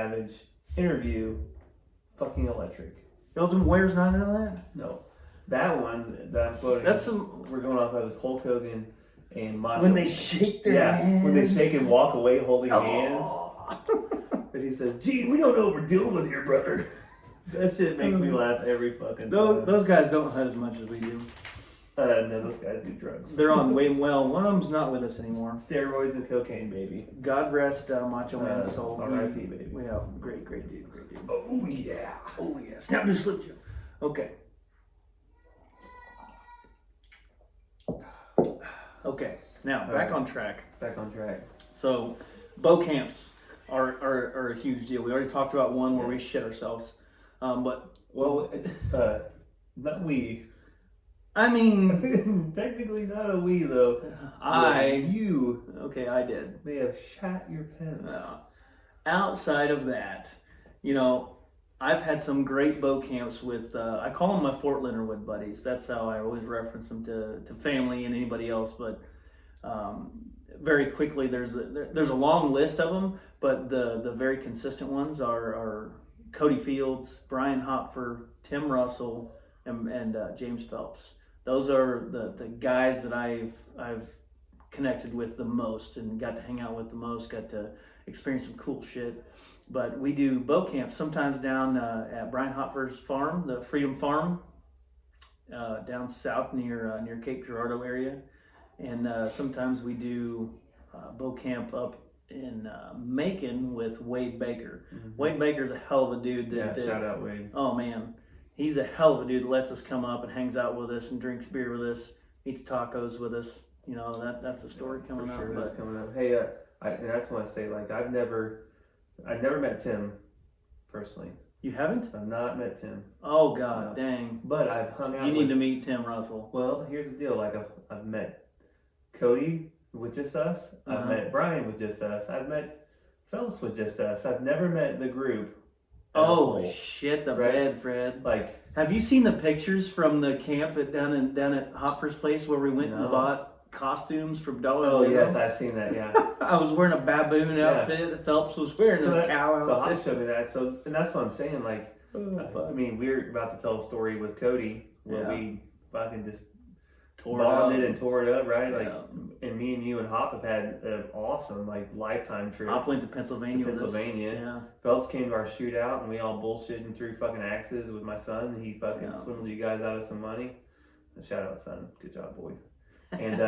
Savage interview, fucking electric. Ultimate Warrior's not into that? No, that one that I'm quoting. That's some. We're going off of is Hulk Hogan and Macho. When they shake their hands. When they shake and walk away holding Oh. hands. And he says, "Gee, we don't know what we're dealing with here, brother." That shit makes me laugh every fucking time. Those guys don't hunt as much as we do. No, those guys do drugs. They're on way well. One of them's not with us anymore. Steroids and cocaine, baby. God rest Macho Man's soul. R.I.P. baby. Yeah, great dude. Oh yeah. Oh yeah. Snap to slip Joe. Okay. Okay. Now back on track. Back on track. So, bow camps are a huge deal. We already talked about one where we shit ourselves, but not we. I mean, Technically not a we though. You Okay, I did. may have shat your pants. Outside of that, I've had some great bow camps with, I call them my Fort Leonard Wood buddies. That's how I always reference them to family and anybody else. But very quickly, there's a long list of them, but the very consistent ones are Cody Fields, Brian Hopfer, Tim Russell, and James Phelps. Those are the guys that I've connected with the most and got to hang out with the most, got to experience some cool shit. But we do bow camps sometimes down at Brian Hopfer's farm, the Freedom Farm, down south near Cape Girardeau area. And sometimes we do bow camp up in Macon with Wade Baker. Mm-hmm. Wade Baker's a hell of a dude. Shout out Wade. Oh man, he's a hell of a dude that lets us come up and hangs out with us and drinks beer with us, eats tacos with us. That's a story coming up. Sure, that's coming up. Hey, and I just want to say, like, I never met Tim personally. You haven't? I've not met Tim. Oh God, dang! But I've hung out. You need to meet Tim Russell. Well, here's the deal. Like, I've met Cody with just us. I've met Brian with just us. I've met Phelps with just us. I've never met the group. Oh shit, bed, Fred. Like, have you seen the pictures from the camp down at Hopper's place where we went and bought costumes from Dollar General? Oh yes, I've seen that. Yeah. I was wearing a baboon outfit. Phelps was wearing a cow outfit. So Hop showed me that. So, and that's what I'm saying. Like, I mean, we're about to tell a story with Cody where we fucking just bonded and tore it up, right? Like, and me and you and Hop have had an awesome, like, lifetime trip. Hop went to Pennsylvania. Yeah. Phelps came to our shootout and we all bullshit and threw fucking axes with my son. He fucking swindled you guys out of some money. Shout out, son. Good job, boy. And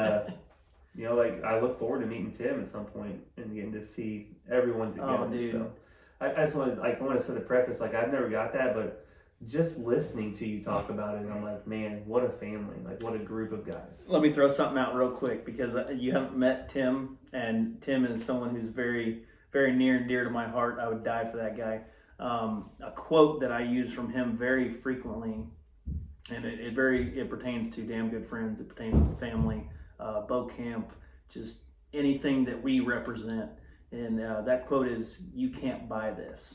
like, I look forward to meeting Tim at some point and getting to see everyone together. Oh, dude. So I just want to set the preface. Like, I've never got that, but just listening to you talk about it, I'm like, man, what a family! Like, what a group of guys. Let me throw something out real quick because you haven't met Tim, and Tim is someone who's very, very near and dear to my heart. I would die for that guy. A quote that I use from him very frequently, and it pertains to damn good friends. It pertains to family, bow camp, just anything that we represent. And that quote is, "You can't buy this."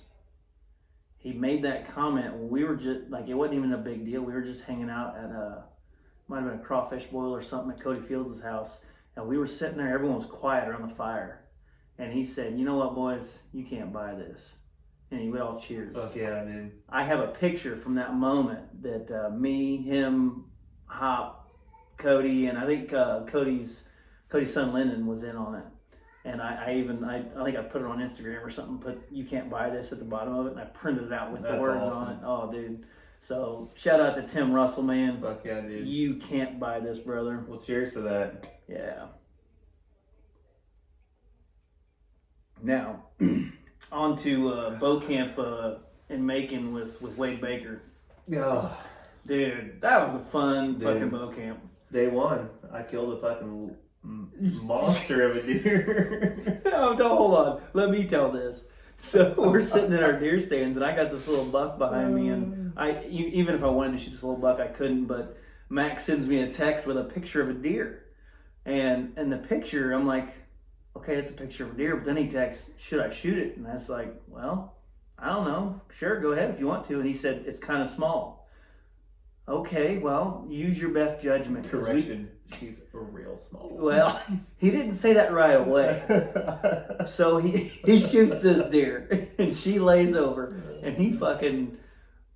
He made that comment when we were just, like, it wasn't even a big deal. We were just hanging out at might have been a crawfish boil or something at Cody Fields' house. And we were sitting there, everyone was quiet around the fire. And he said, "You know what, boys? You can't buy this." And we all cheers. Fuck yeah, man. I have a picture from that moment that me, him, Hop, Cody, and I think Cody's son Lyndon was in on it. And I think I put it on Instagram or something, put "You can't buy this" at the bottom of it, and I printed it out with the words on it. Oh, dude. So, shout out to Tim Russell, man. Fuck yeah, dude. You can't buy this, brother. Well, cheers to that. Yeah. Now, on to bow camp in Macon with Wade Baker. Yeah. Dude, that was a fun fucking bow camp. Day one, I killed a fucking monster of a deer. No, hold on. Let me tell this. So we're sitting in our deer stands, and I got this little buck behind me, and even if I wanted to shoot this little buck, I couldn't. But Max sends me a text with a picture of a deer, and in the picture, I'm like, okay, it's a picture of a deer. But then he texts, "Should I shoot it?" And I was like, well, I don't know. Sure, go ahead if you want to. And he said, "It's kind of small." Okay, well, use your best judgment. Correction, she's a real small. Well, he didn't say that right away. So he shoots this deer, and she lays over, and he fucking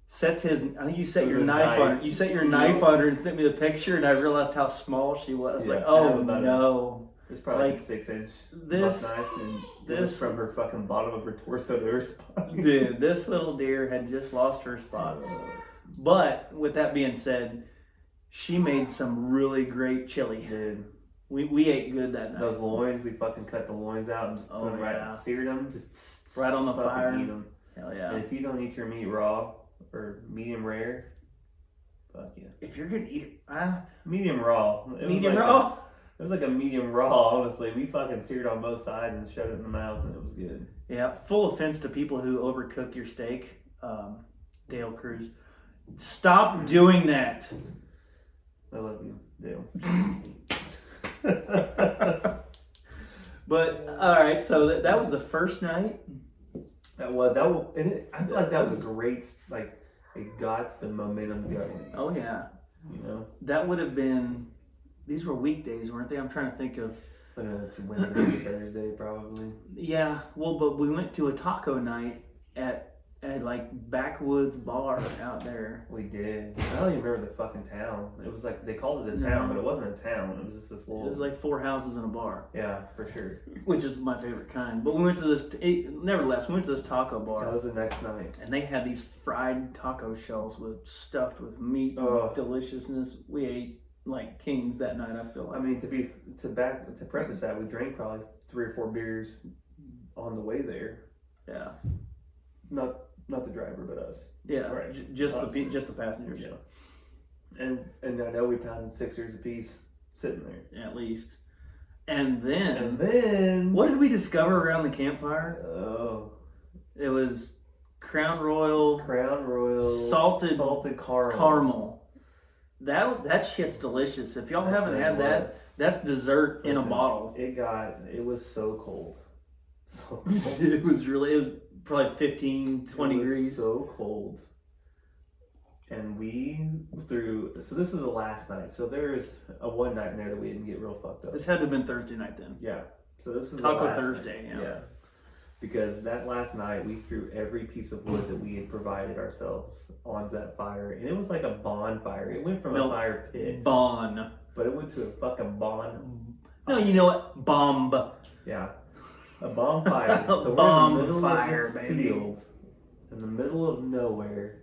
sets his. I think you set your knife on her. You set your knife on her and sent me the picture, and I realized how small she was. Yeah, like, oh no. It's probably Like, like a 6-inch this- knife, and this- this from her fucking bottom of her torso to her spine. Dude, this little deer had just lost her spots. But with that being said, she made some really great chili. Dude, We ate good that night. those loins, we fucking cut the loins out and just Oh, put them right, yeah. seared them, just Right on the fucking fire. Eat them. Hell yeah. And if you don't eat your meat raw or medium rare, fuck yeah. If you're gonna eat Medium raw. It was medium like raw. It was like a medium raw, honestly. We fucking seared on both sides and shoved it in the mouth, and it was good. Yeah, full offense to people who overcook your steak. Dale Cruz, stop doing that. I love you, Dale. But all right, so that was the first night. I feel like that was great. Like, it got the momentum going. Oh yeah, You know, that would have been. These were weekdays, weren't they? I'm trying to think of. it's Wednesday, Thursday, probably. Yeah, well, but we went to a taco night at like Backwoods Bar out there. We did. I don't even remember the fucking town. It was like they called it a town, but it wasn't a town. It was just this little. It was like 4 houses and a bar, Yeah, for sure. which is my favorite kind. But we went to this. Nevertheless, we went to this taco bar. That was the next night. And they had these fried taco shells stuffed with meat Oh. and deliciousness. We ate like kings that night, I feel I like. mean, to preface that, we drank probably 3 or 4 beers on the way there. Yeah. Not the driver, but us. Yeah. Right. Just Obviously. the passengers. Yeah. And I know we pounded 6ers a piece sitting there. At least. And then And then what did we discover around the campfire? Oh, It was Crown Royal Crown Royal Salted caramel. That shit's delicious. If y'all I haven't tell you had that, what. that's dessert in a Listen, bottle. It was so cold. So cold. It was probably 15, 20 It was degrees. so cold. And so this was the last night. So there's a one night in there that we didn't get real fucked up. This had to have been Thursday night then. Yeah. So this is the Taco last Thursday, night. yeah. Because that last night we threw every piece of wood that we had provided ourselves onto that fire. And it was like a bonfire. It went from a fire pit. Bon. But it went to a fucking bon. No, you know what? Bomb. Yeah. A bonfire. So Bomb we're in the middle fire, of this baby. field, in the middle of nowhere,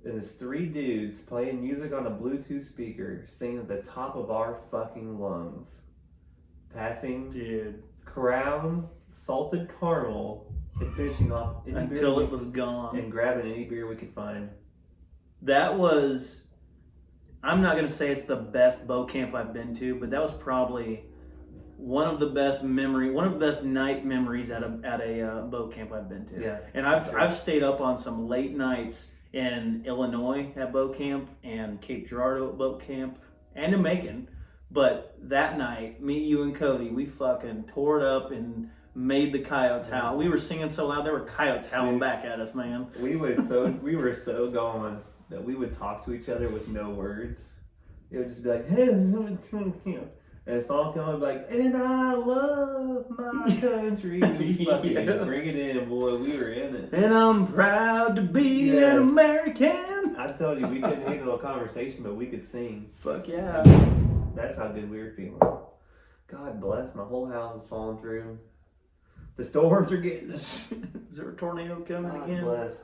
and there's 3 dudes playing music on a Bluetooth speaker, singing at the top of our fucking lungs, passing Dude. Crown salted caramel and finishing off any Until beer it was gone. and grabbing any beer we could find. That was, I'm not going to say it's the best bow camp I've been to, but that was probably one of the best night memories at a bow camp I've been to. Yeah, And sure. I've stayed up on some late nights in Illinois at bow camp and Cape Girardeau at bow camp and in Macon. But that night, me, you, and Cody, we fucking tore it up and made the coyotes howl. We were singing so loud, there were coyotes howling Dude. back at us, man. We were so gone that we would talk to each other with no words. It would just be like, hey, and a song come up like, and I love my country. We fucking Yeah. bring it in, boy. We were in it. And I'm proud to be Yes. an American. I tell you, we couldn't handle a conversation, but we could sing. Fuck yeah. That's how good we were feeling. God bless, my whole house is falling through. The storms are getting us. Is there a tornado coming God again? bless.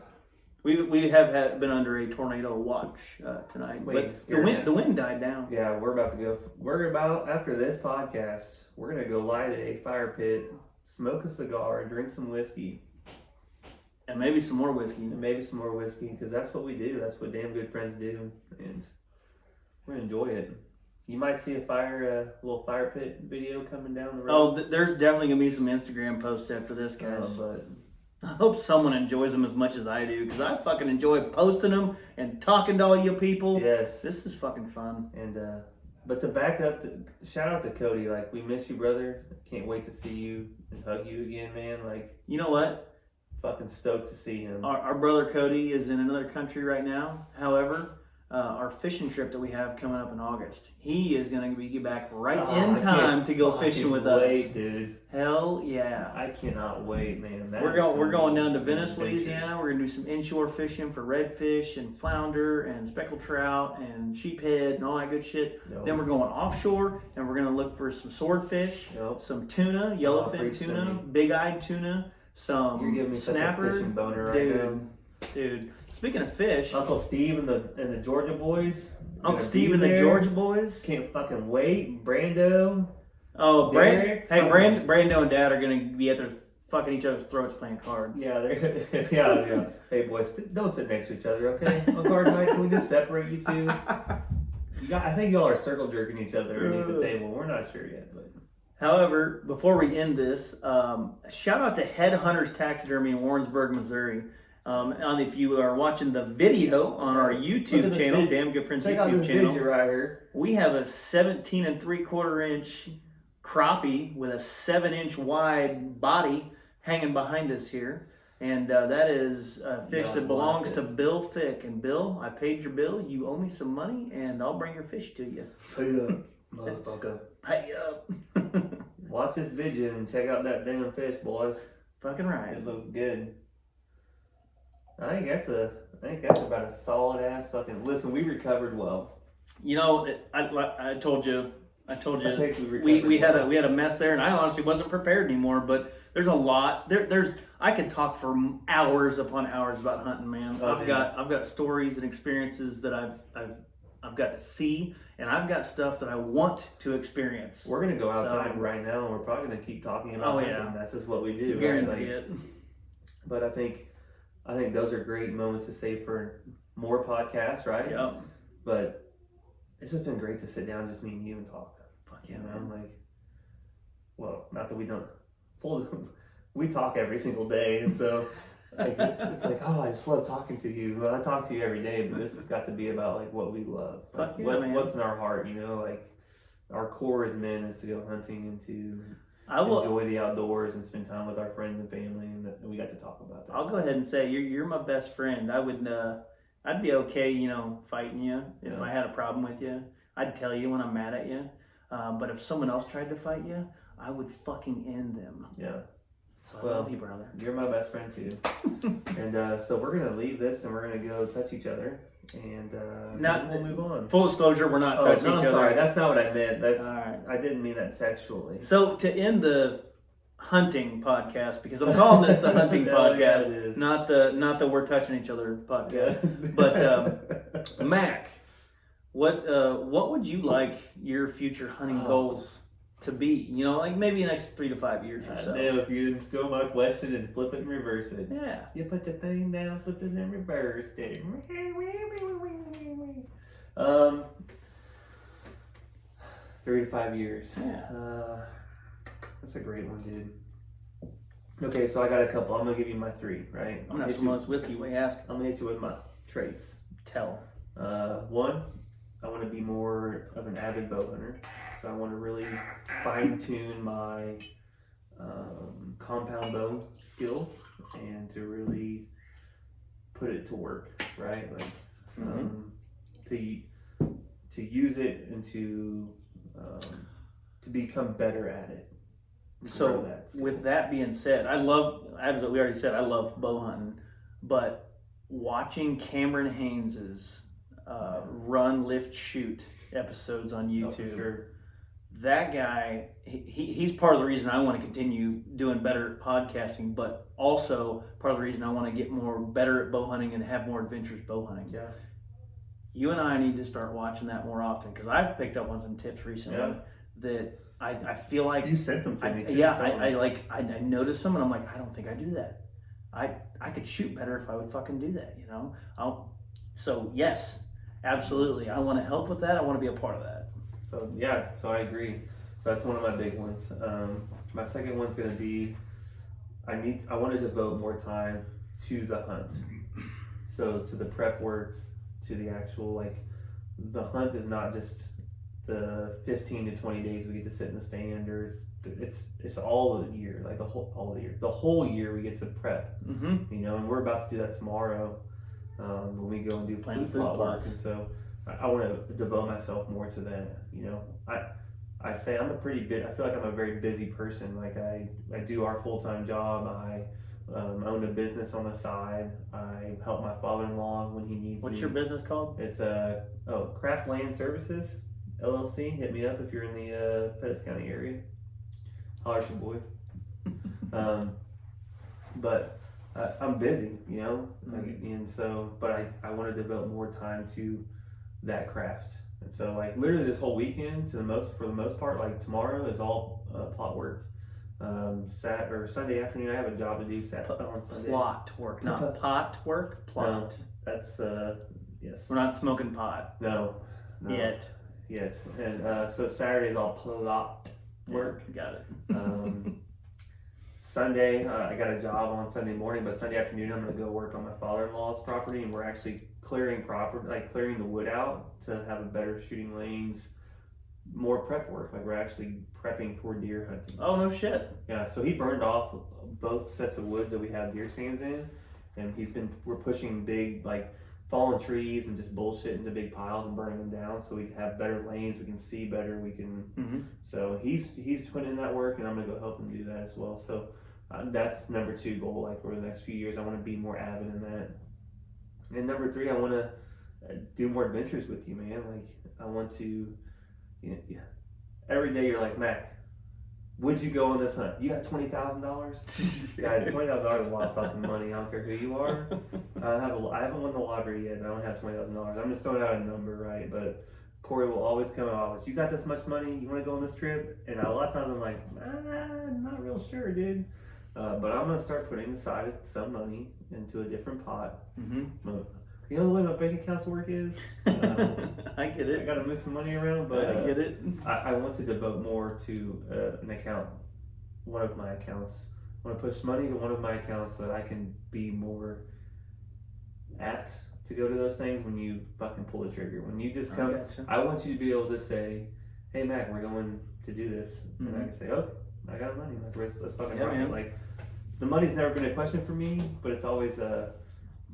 We have been under a tornado watch tonight, Wait, but scare me. the wind died down. Yeah, after this podcast, we're going to go light a fire pit, smoke a cigar, drink some whiskey, And maybe some more whiskey. and maybe some more whiskey, because that's what we do. That's what damn good friends do, and we're going to enjoy it. You might see a little fire pit video coming down the road. Oh, there's definitely going to be some Instagram posts after this, guys. But I hope someone enjoys them as much as I do, because I fucking enjoy posting them and talking to all you people. yes, This is fucking fun. and but to back up, shout out to Cody. Like, we miss you, brother. Can't wait to see you and hug you again, man. Like, You know what? fucking stoked to see him. Our brother Cody is in another country right now. However, our fishing trip that we have coming up in August. He is going to be back right Oh, in I time can't to go fucking fishing with wait, us. dude. Hell yeah. I cannot wait, man. We're going down to Venice, Louisiana. We're gonna do some inshore fishing for redfish and flounder and speckled trout and sheephead and all that good shit. Yep. Then we're going offshore and we're gonna look for some swordfish, Yep. some tuna, yellowfin preach to tuna, me. big-eyed tuna, some You're giving me such a snapper. fishing boner right now. Dude. Speaking of fish, Uncle Steve and the Georgia boys. Uncle gonna Steve be and the there. Georgia boys. Can't fucking wait. Brando. Oh, Derek, Brando and Dad are gonna be at their fucking each other's throats playing cards. Yeah, they're yeah. Hey boys, don't sit next to each other, okay? On card night, can we just separate you two? I think y'all are circle jerking each other underneath the table. We're not sure yet, but However, before we end this, shout out to Headhunters Taxidermy in Warrensburg, Missouri. If you are watching the video on our Look YouTube at this channel, video. Damn Good Friends Check out YouTube this channel, video right here. we have a 17 3/4 inch crappie with a 7-inch wide body hanging behind us here. And that is a fish God that belongs bless to it. Bill Fick. And Bill, I paid your bill. You owe me some money, and I'll bring your fish to you. Pay up, motherfucker. Pay up. watch this video and check out that damn fish, boys. Fucking right. It looks good. I think that's about a solid ass fucking. Listen, we recovered well. You know, I told you. I think we We recovered well. had a mess there, and I honestly wasn't prepared anymore. But there's a lot. There's I could talk for hours upon hours about hunting, man. Oh, I've got stories and experiences that I've got to see, and I've got stuff that I want to experience. We're gonna go outside So- right now, and we're probably gonna keep talking about Oh, hunting. yeah. That's just what we do. Right? Guarantee Like, it. but I think those are great moments to save for more podcasts, right? Yep. But it's just been great to sit down, just me and you, and talk. Fuck You yeah, know, man. like, well, not that we don't. We talk every single day, and so like, it's like, oh, I just love talking to you. Well, I talk to you every day, but this has got to be about like what we love. Like, Fuck yeah, man. what's in our heart, you know? Like, our core as men is to go hunting and to I will. enjoy the outdoors and spend time with our friends and family, and we got to talk about that. I'll go ahead and say you're my best friend. I'd be okay, fighting you if Yeah. I had a problem with you. I'd tell you when I'm mad at you. But if someone else tried to fight you, I would fucking end them. Yeah, So I Well, love you, brother. you're my best friend too. And so we're gonna leave this, and we're gonna go touch each other, and Not- we'll move on. Full disclosure, we're not Oh, touching no, each I'm other. sorry. That's not what I meant. That's All right. I didn't mean that sexually. So to end the hunting podcast, because I'm calling this the hunting Oh, yeah, podcast, it is. not the we're touching each other podcast. Yeah. But, Mac, what would you like your future hunting Oh. goals to be? Like maybe next 3 to 5 years or so. Damn, if you didn't steal my question and flip it and reverse it. Yeah. You put the thing down, flip it and reverse it. 3 to 5 years. Yeah. That's a great one, dude. Okay, so I got a couple. I'm gonna give you my 3, right? I'm gonna have some of this whiskey while you ask. I'm gonna hit you with my trace. Tell. One, I want to be more of an avid bow hunter. So I want to really fine tune my compound bow skills and to really put it to work, right? Like to use it and to become better at it. So Grow that skill. with that being said, as we already said, I love bow hunting, but watching Cameron Haynes's run, lift, shoot episodes on Oh, for YouTube, sure. that guy, he's part of the reason I want to continue doing better at podcasting, but also part of the reason I want to get better at bow hunting and have more adventures bow hunting. Yeah. You and I need to start watching that more often because I've picked up on some tips recently Yeah. that I feel like You sent them to me too. I notice them and I'm like, I don't think I do that. I could shoot better if I would fucking do that, So yes, absolutely. I want to help with that. I want to be a part of that. So yeah, so I agree. So that's one of my big ones. My second one's gonna be I want to devote more time to the hunt. So to the prep work, to the actual the hunt is not just the 15 to 20 days we get to sit in the stand, or it's all the year, like the whole year we get to prep. Mm-hmm. And we're about to do that tomorrow when we go and do Plan food food plot work. plots. And so I want to devote myself more to that. You know, I say I'm a pretty bit. I feel like I'm a very busy person. Like I do our full-time job. I own a business on the side. I help my father-in-law when he needs What's me. your business called? It's Craft Land Services LLC. Hit me up if you're in the Pettis County area. Holler at your boy. But I'm busy, you know, and so, but I want to devote more time to that craft. And so, like, literally this whole weekend, for the most part, like tomorrow is all plot work. Sunday afternoon, I have a job to do. On Sunday. Plot work, not pot work. Plot. No, that's yes. We're not smoking pot No. yet. Yes, and so Saturday is all plot work. Yeah, got it. Sunday, I got a job on Sunday morning, but Sunday afternoon I'm going to go work on my father-in-law's property, and we're actually clearing the wood out to have a better shooting lanes, more prep work. Like we're actually prepping for deer hunting. Oh, no shit. Yeah, so he burned off both sets of woods that we have deer stands in, and we're pushing big like fallen trees and just bullshit into big piles and burning them down so we can have better lanes, we can see better, so he's putting in that work, and I'm gonna go help him do that as well. So that's number 2 goal. Like over the next few years I want to be more avid in that. And number 3, I want to do more adventures with you, man. Like I want to, every day you're like, Mac, would you go on this hunt? You got $20,000? Guys, $20,000 is a lot of fucking money. I don't care who you are. I haven't won the lottery yet. I don't have $20,000. I'm just throwing out a number, right? But Corey will always come out. You got this much money? You want to go on this trip? And a lot of times I'm like, not real sure, dude. But I'm gonna start putting aside some money into a different pot. You know the way my bank accounts work is. I get it. I gotta move some money around, but I get it. I want to devote more to an account, one of my accounts. I want to push money to one of my accounts so that I can be more apt to go to those things when you fucking pull the trigger. When you just come, I want you to be able to say, "Hey Mac, we're going to do this," and I can say, "Oh, I got money. Like let's fucking rock it." Like the money's never been a question for me, but it's always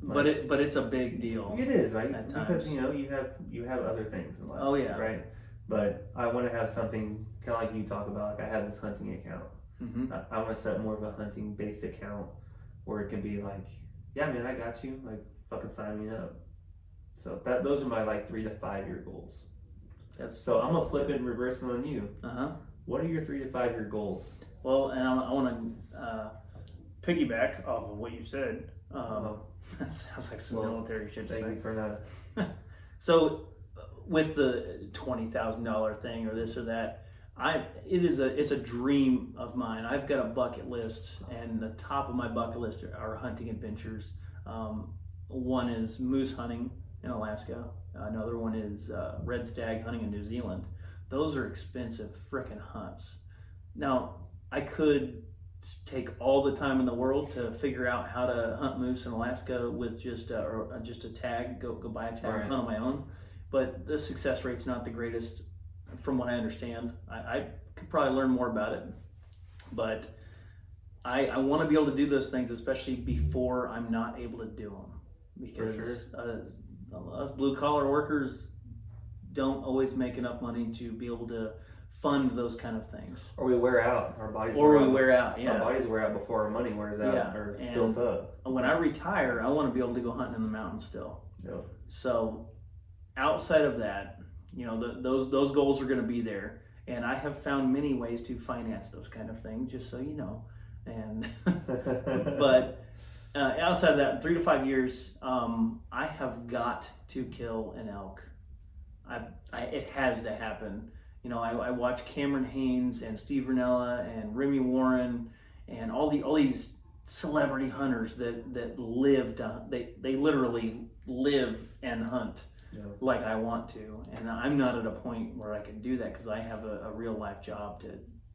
but it's a big deal. It is, right? At times. Because you have other things in life. Oh yeah. Right. But I want to have something kind of like you talk about. Like I have this hunting account. I want to set more of a hunting based account where it can be like, yeah, man, I got you. Like fucking sign me up. So those are my like 3 to 5 year goals. So I'm gonna flip it and reverse it on you. What are your 3 to 5 year goals? Well, and I want to piggyback off of what you said. That sounds like some military shit. Thank you for that. So, with the $20,000 thing or this or that, it's a dream of mine. I've got a bucket list, and the top of my bucket list are hunting adventures. One is moose hunting in Alaska. Another one is red stag hunting in New Zealand. Those are expensive frickin' hunts. Now, I could take all the time in the world to figure out how to hunt moose in Alaska with just a tag, go buy a tag and hunt on my own. But the success rate's not the greatest from what I understand. I could probably learn more about it. But I want to be able to do those things, especially before I'm not able to do them. Because us blue collar workers don't always make enough money to be able to fund those kind of things. Or we wear out. Our bodies wear out. Yeah. Our bodies wear out before our money wears out or built up. When I retire, I want to be able to go hunting in the mountains still. Yep. So outside of that, those goals are going to be there, and I have found many ways to finance those kind of things, just so you know. And but outside of that, 3 to 5 years, I have got to kill an elk. It has to happen. I watch Cameron Haynes and Steve Rinella and Remy Warren and all these celebrity hunters that live they literally live and hunt like I want to, and I'm not at a point where I can do that because I have a real life job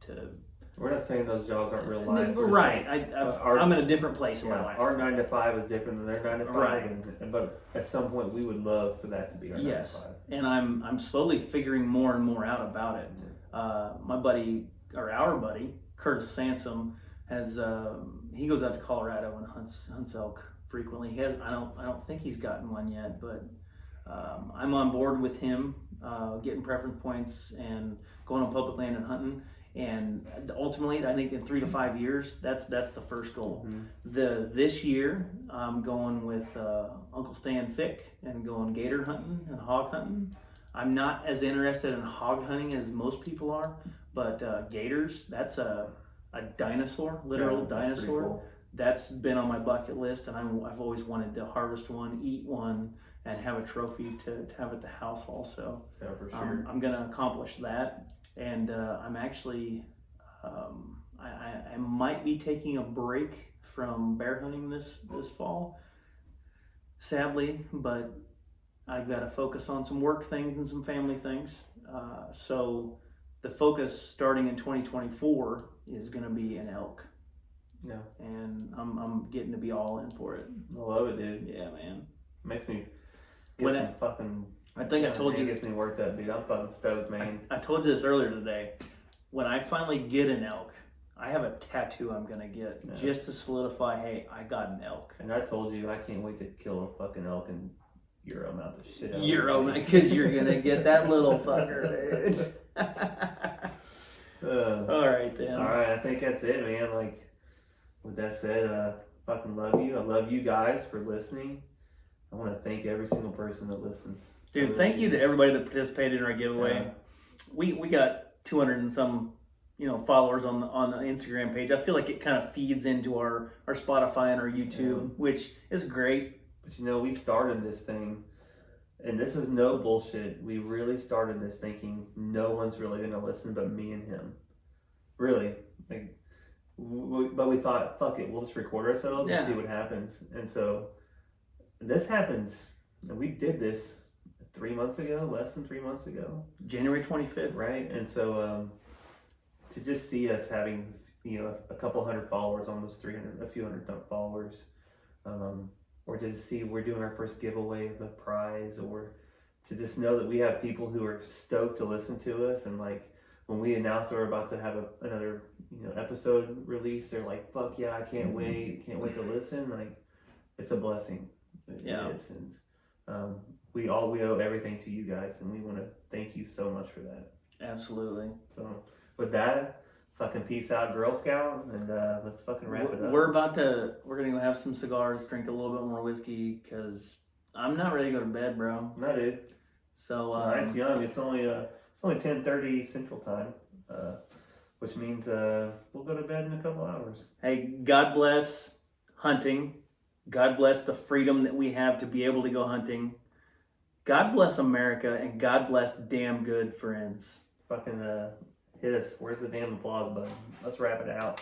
to. We're not saying those jobs aren't real life. Right. I'm in a different place in my life. Our 9 to 5 is different than their 9 to 5. Right. But at some point, we would love for that to be our 9 to 5. And I'm slowly figuring more and more out about it. My buddy, or our buddy, Curtis Sansom, has he goes out to Colorado and hunts elk frequently. I don't think he's gotten one yet, but I'm on board with him getting preference points and going on public land and hunting. And ultimately, I think in 3 to 5 years, that's the first goal. This year, I'm going with Uncle Stan Fick and going gator hunting and hog hunting. I'm not as interested in hog hunting as most people are, but gators, that's a dinosaur, literal dinosaur. Cool. That's been on my bucket list, and I've always wanted to harvest one, eat one, and have a trophy to have at the house also. Yeah, for sure. I'm going to accomplish that. And I'm actually, I might be taking a break from bear hunting this fall, sadly, but I've got to focus on some work things and some family things. So the focus starting in 2024 is going to be an elk. Yeah. And I'm getting to be all in for it. I love it, dude. Yeah, man. Makes me fucking. I think I told you. It gets me worked up, dude. I'm fucking stoked, man. I told you this earlier today. When I finally get an elk, I have a tattoo I'm gonna get just to solidify. Hey, I got an elk. And I told you I can't wait to kill a fucking elk and Euro mount the shit out. Euro mount, because you're gonna get that little fucker, dude. All right, then. All right, I think that's it, man. Like, with that said, fucking love you. I love you guys for listening. I want to thank every single person that listens. Dude, thank you to everybody that participated in our giveaway. Yeah. We got 200 and some, followers on the Instagram page. I feel like it kind of feeds into our Spotify and our YouTube, which is great. But we started this thing, and this is no bullshit. We really started this thinking no one's really gonna listen but me and him. Really, but we thought, fuck it, we'll just record ourselves and see what happens. And so this happens. And we did this 3 months ago, less than 3 months ago. January 25th. Right. And so to just see us having, a couple hundred followers, almost 300, a few hundred followers, or to see we're doing our first giveaway of a prize, or to just know that we have people who are stoked to listen to us. And like when we announced that we're about to have another, episode released, they're like, fuck yeah, I can't wait to listen. Like, it's a blessing. It is. And we owe everything to you guys, and we want to thank you so much for that. Absolutely. So with that, fucking peace out, Girl Scout, and let's fucking wrap it up. We're gonna go have some cigars, drink a little bit more whiskey, because I'm not ready to go to bed, bro. No, dude. So nice young. It's only 10:30 Central Time, which means we'll go to bed in a couple hours. Hey, God bless hunting. God bless the freedom that we have to be able to go hunting. God bless America, and God bless damn good friends. Fucking hit us. Where's the damn applause button? Let's wrap it out.